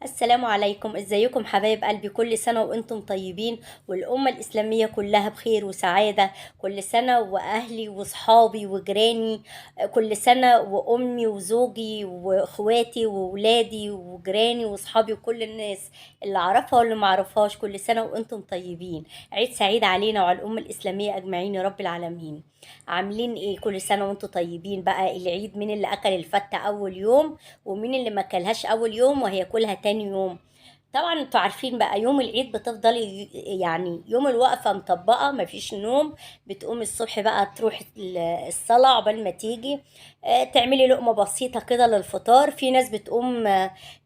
السلام عليكم، ازيكم حبايب قلبي؟ كل سنة وانتم طيبين، والأمة الإسلامية كلها بخير وسعادة. كل سنة وأهلي وصحابي وجيراني، كل سنة وأمي وزوجي وإخواتي وولادي وجيراني وصحابي وكل الناس اللي أعرفها واللي معرفهاش، كل سنة وانتم طيبين. عيد سعيد علينا وعلى الأمة الإسلامية أجمعين يا رب العالمين. عاملين ايه؟ كل سنة وانتم طيبين. بقى العيد مين اللي أكل الفتة أول يوم ومين اللي ما كلهاش اول يوم وهياكلها تاني يوم؟ طبعا انتوا عارفين بقى يوم العيد بتفضلي يعني يوم الوقفة مطبقة مفيش نوم. بتقومي الصبح بقى تروح الصلاة عقبال ما تيجي، تعملي لقمة بسيطة كده للفطار. في ناس بتقوم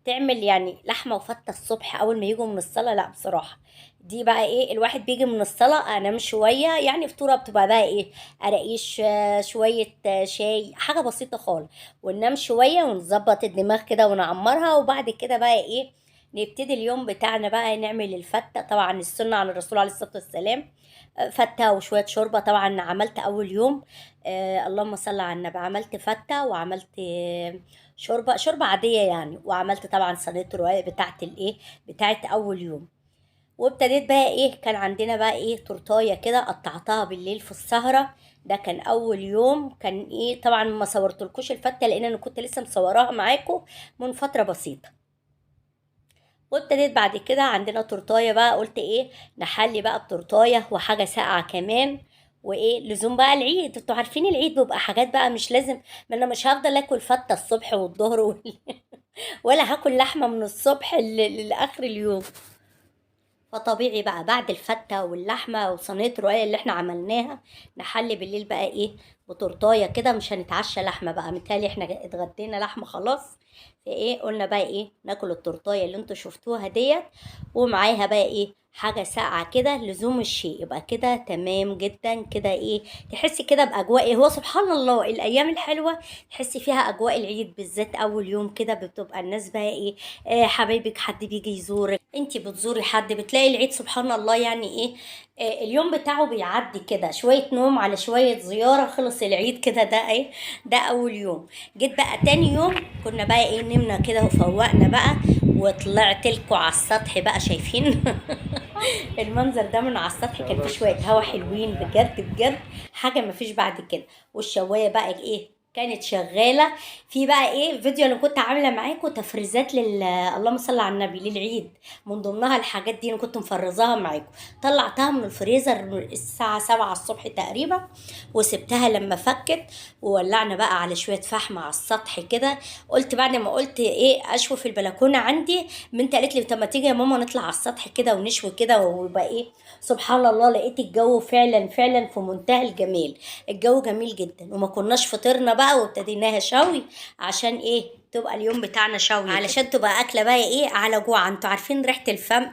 تعمل يعني لحمة وفتة الصبح أول ما يجوا من الصلاة. لا بصراحة دي بقى ايه، الواحد بيجي من الصلاة انام شوية، يعني فطورة بتبقى بقى ايه، قراقيش، شوية شاي، حاجة بسيطة خالص، وننام شوية ونظبط الدماغ كده ونعمرها. وبعد كده بقى ايه، نبتدي اليوم بتاعنا بقى نعمل الفتة. طبعا السنة عن الرسول عليه الصلاة والسلام، فتة وشوية شوربة. طبعا عملت أول يوم، اللهم صل على النبي، عملت فتة وعملت شوربة عادية يعني، وعملت طبعا صينية الرقاق بتاعت الإيه، بتاعت أول يوم. وابتديت بقى إيه، كان عندنا بقى إيه تورتاية كده قطعتها بالليل في السهرة. ده كان أول يوم. كان إيه، طبعا ما صورتلكوش الفتة لأن أنا كنت لسه مصوراها معاكم من فترة بسيطة. وابتديت بعد كده عندنا تورتايه بقى، قلت ايه، نحلي بقى بتورتايه وحاجه ساقعه كمان. وايه لزوم بقى العيد، انتوا عارفين العيد بيبقى حاجات بقى مش لازم. ما انا مش هفضل اكل فته الصبح والظهر ولا هاكل لحمه من الصبح لاخر اليوم. فطبيعي بقى بعد الفتة واللحمة وصينية الرقاق اللي احنا عملناها، نحلي بالليل بقى ايه، بتورتايه كده. مش هنتعشى لحمة بقى، متهيألي احنا اتغدينا لحمة خلاص. فايه قلنا بقى ايه، ناكل التورتايه اللي انتوا شفتوها ديت، ومعاها بقى ايه حاجة ساقعة كده لزوم الشيء. يبقى كده تمام جدا كده. ايه، تحسي كده بأجواء إيه؟ هو سبحان الله الأيام الحلوة تحسي فيها أجواء العيد، بالذات أول يوم كده بتبقى الناس بقى إيه، حبايبك حد بيجي يزورك، انتي بتزوري حد، بتلاقي العيد سبحان الله يعني ايه، اليوم بتاعه بيعدي كده شوية نوم على شوية زيارة، خلص العيد كده. ده ايه، ده اول يوم. جيت بقى تاني يوم، كنا بقى ايه، نمنا كده وفوقنا بقى، وطلعت لكم على السطح بقى شايفين المنظر ده من على السطح. كان في شوية هوا حلوين بجد بجد، حاجة مفيش بعد كده. والشواية بقى ايه كانت شغالة. في بقى ايه الفيديو اللي كنت عاملة معاكم تفريزات اللهم صل على النبي للعيد، من ضمنها الحاجات دي انا كنت مفرزاها معاكم. طلعتها من الفريزر الساعة 7 الصبح تقريبا، وسبتها لما فكت. وولعنا بقى على شوية فحم على السطح كده. قلت بعد ما قلت ايه اشوي في البلكونة عندي، بنت قالت لي طب ما تيجي يا ماما نطلع على السطح كده ونشوي كده ويبقى ايه. سبحان الله لقيت الجو فعلا فعلا في منتهى الجمال. الجو جميل جدا، وما كناش فطرنا بقى وابتديناها شوي. عشان ايه، تبقى اليوم بتاعنا شوي علشان تبقى اكله بقى ايه على جوع. انتوا عارفين ريحه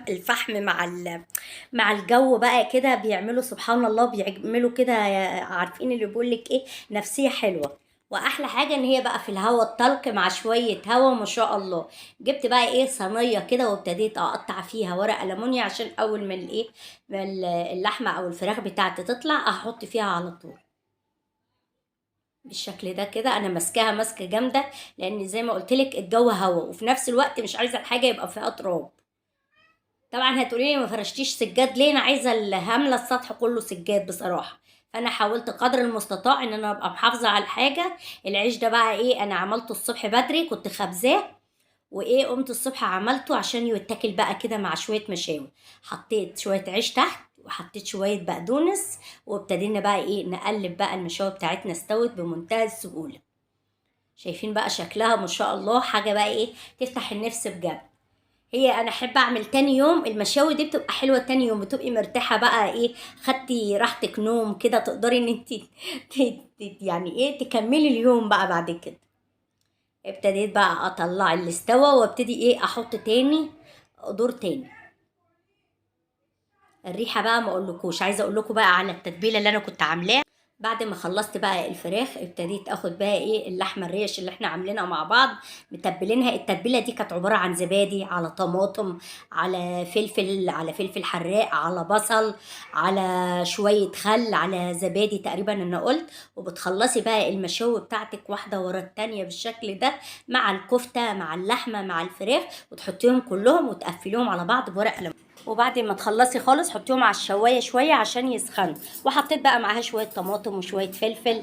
الفحم مع مع الجو بقى كده بيعملوا سبحان الله، بيعملوا كده. عارفين اللي بيقول لك ايه، نفسيه حلوه. واحلى حاجه ان هي بقى في الهوا الطلق مع شويه هوا ما شاء الله. جبت بقى ايه صينيه كده، وابتديت اقطع فيها ورق ألمونيا عشان اول ما الايه، ما اللحمه او الفراخ بتاعتي تطلع احط فيها على طول. بالشكل ده كده انا ماسكاها ماسكه جامده، لان زي ما قلت لك الجو هوا، وفي نفس الوقت مش عايزه الحاجه يبقى فيها تراب. طبعا هتقولي لي ما فرشتيش سجاد ليه، انا عايزه هامله السطح كله سجاد بصراحه. فانا حاولت قدر المستطاع ان انا ابقى محافظه على الحاجه. العيش ده بقى ايه، انا عملته الصبح بدري كنت خبزاه، وايه قمت الصبح عملته عشان يتاكل بقى كده مع شويه مشاوي. حطيت شويه عيش تحت وحطيت شويه بقدونس، وابتدينا بقى ايه نقلب بقى. المشاوي بتاعتنا استوت بمنتهى السهوله. شايفين بقى شكلها ما شاء الله، حاجه بقى ايه تفتح النفس بجد. هي انا احب اعمل تاني يوم المشاوي دي، بتبقى حلوه تاني يوم، بتبقي مرتاحه بقى ايه، خدتي راحتك نوم كده، تقدري ان انت يعني ايه تكملي اليوم بقى بعد كده. ابتديت بقى اطلع اللي استوى، وابتدي ايه احط تاني دور تاني. الريحه بقى ما اقولكوش، عايزه اقول لكم بقى على التتبيله اللي انا كنت عاملاها. بعد ما خلصت بقى الفراخ ابتديت اخد بقى ايه اللحمه الريش اللي احنا عاملينها مع بعض، متبلينها. التتبيله دي كانت عباره عن زبادي على طماطم على فلفل حراق على بصل على شويه خل على زبادي تقريبا انا قلت. وبتخلصي بقى المشاوي بتاعتك واحده ورا التانيه بالشكل ده، مع الكفته مع اللحمه مع الفراخ، وتحطيهم كلهم وتقفليهم على بعض بورق ليمون. وبعد ما تخلصي خالص حطيهم على الشوايه شويه عشان يسخنوا. وحطيت بقى معاها شويه طماطم وشويه فلفل.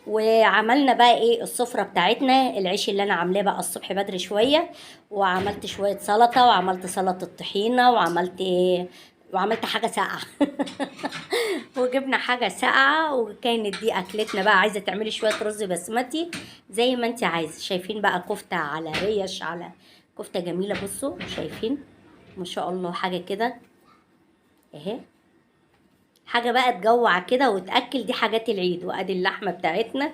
وعملنا بقى ايه السفره بتاعتنا، العيش اللي انا عاملاه بقى الصبح بدري شويه. وعملت شويه سلطه، وعملت سلطه الطحينه، وعملت ايه، وعملت حاجه ساقعه. وجبنا حاجه ساقعه، وكانت دي اكلتنا بقى. عايزه تعملي شويه رز بسمتي زي ما انت عايزه. شايفين بقى كفته على ريش على كفته جميله، بصوا شايفين ما شاء الله حاجه كده اهي. حاجه بقى تجوع كده وتاكل. دي حاجات العيد. وادي اللحمه بتاعتنا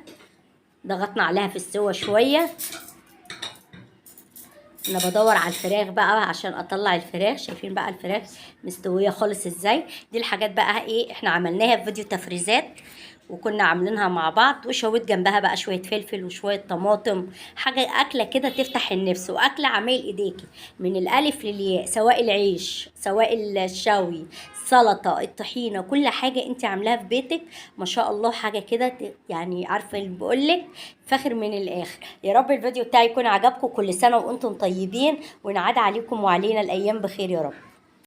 ضغطنا عليها في السوا شويه. انا بدور على الفراخ بقى عشان اطلع الفراخ. شايفين بقى الفراخ مستويه خالص ازاي. دي الحاجات بقى ايه احنا عملناها في فيديو تفريزات وكنا عاملينها مع بعض. وشويت جنبها بقى شويه فلفل وشويه طماطم. حاجه اكله كده تفتح النفس، واكله عمايل ايديكي من الالف للياء، سواء العيش سواء الشوي السلطه الطحينه، كل حاجه انت عاملاها في بيتك ما شاء الله. حاجه كده يعني عارفه اللي بقولك فاخر من الاخر. يا رب الفيديو بتاعي يكون عجبكم. كل سنه وانتم طيبين، ونعاد عليكم وعلينا الايام بخير يا رب.